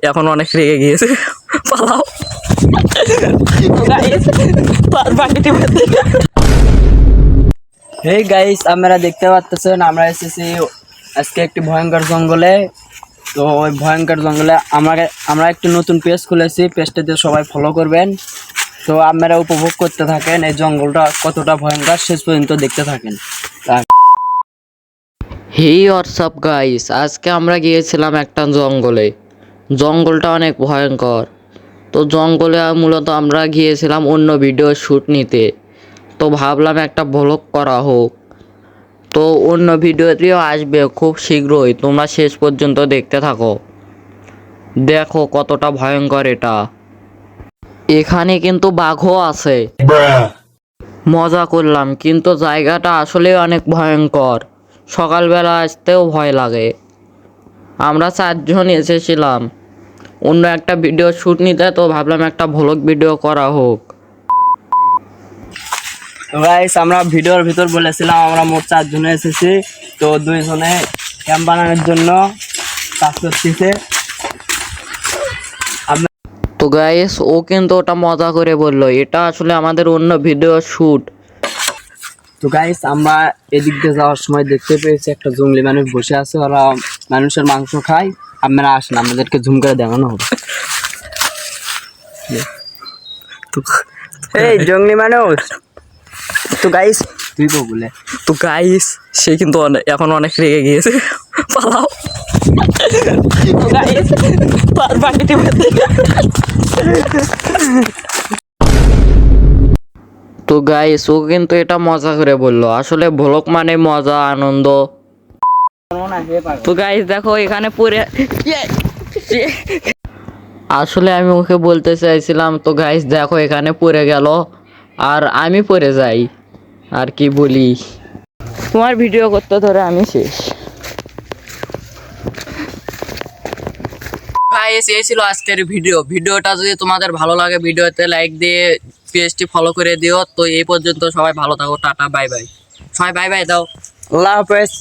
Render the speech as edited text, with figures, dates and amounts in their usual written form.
এখন অনেক রেগে গিয়েছে, পালাও। হেই গাইস, আপনারা দেখতে পাচ্ছেন আমরা এসেছি আজকে একটি ভয়ঙ্কর জঙ্গলে। তো ওই ভয়ঙ্কর জঙ্গলে আমরা একটি নতুন পেজ খুলেছি, পেজটাতে সবাই ফলো করবেন। তো আপনারা উপভোগ করতে থাকেন এই জঙ্গলটা কতটা ভয়ঙ্কর, শেষ পর্যন্ত দেখতে থাকেন। হেই হোয়াটসঅ্যাপ গাইস, আজকে আমরা গিয়েছিলাম একটা জঙ্গলে। জঙ্গলটা অনেক ভয়ঙ্কর। তো জঙ্গলে মূলত আমরা গিয়েছিলাম অন্য ভিডিও শ্যুট নিতে। তো ভাবলাম একটা ব্লগ করা হোক। তো অন্য ভিডিওটিও আসবে খুব শীঘ্রই, তোমরা শেষ পর্যন্ত দেখতে থাকো। দেখো কতটা ভয়ঙ্কর এটা। এখানে কিন্তু বাঘও আছে। মজা করলাম, কিন্তু জায়গাটা আসলে অনেক ভয়ঙ্কর। সকালবেলা আসতেও ভয় লাগে। আমরা 4 জন এসেছিলাম অন্য একটা ভিডিও শ্যুট নিতে, তো ভাবলাম একটা ভ্লগ ভিডিও করা হোক। তো গাইস, আমরা ভিডিওর ভিতর বলেছিলাম আমরা মোট 4 জনে এসেছি। তো 2 জনে ক্যাম্প বানানোর জন্য কাজ করতেছে। তো গাইস, ও কিন্তু ওটা মজা করে বললো, এটা আসলে আমাদের অন্য ভিডিও শ্যুট। তো গাইস, আমরা এদিক দিয়ে যাওয়ার সময় দেখতে পেয়েছি একটা জঙ্গলি মানুষ বসে আছে, ওরা মানুষের মাংস খায়। আপনারা আসেন, আমাদেরকে ঝুম করে দেখানো হবে। এই জঙ্গলি মানুষ, তো গাইস তুই তো বলে। তো গাইস, সে কিন্তু এখন অনেক রেগে গিয়েছে, পালাও। তো গাইস, ও কিন্তু এটা মজা করে বললো, আসলে ভ্লগ মানে মজা আনন্দ। তো গাইস দেখো এখানে পড়ে, আসলে আমি ওকে বলতে চাইছিলাম। তো গাইস দেখো এখানে পড়ে গেল, আর আমি পড়ে যাই। আর কি বলি, তোমার ভিডিও করতে ধরে আমি শেষ। গাইস, এই ছিল আজকের ভিডিওটা যদি তোমাদের ভালো লাগে ভিডিওতে লাইক দিয়ে পেজটি ফলো করে দিও। তো এই পর্যন্ত সবাই ভালো থাকো, টাটা বাই বাই। সবাই বাই বাই দাও। আল্লাহ হাফেজ।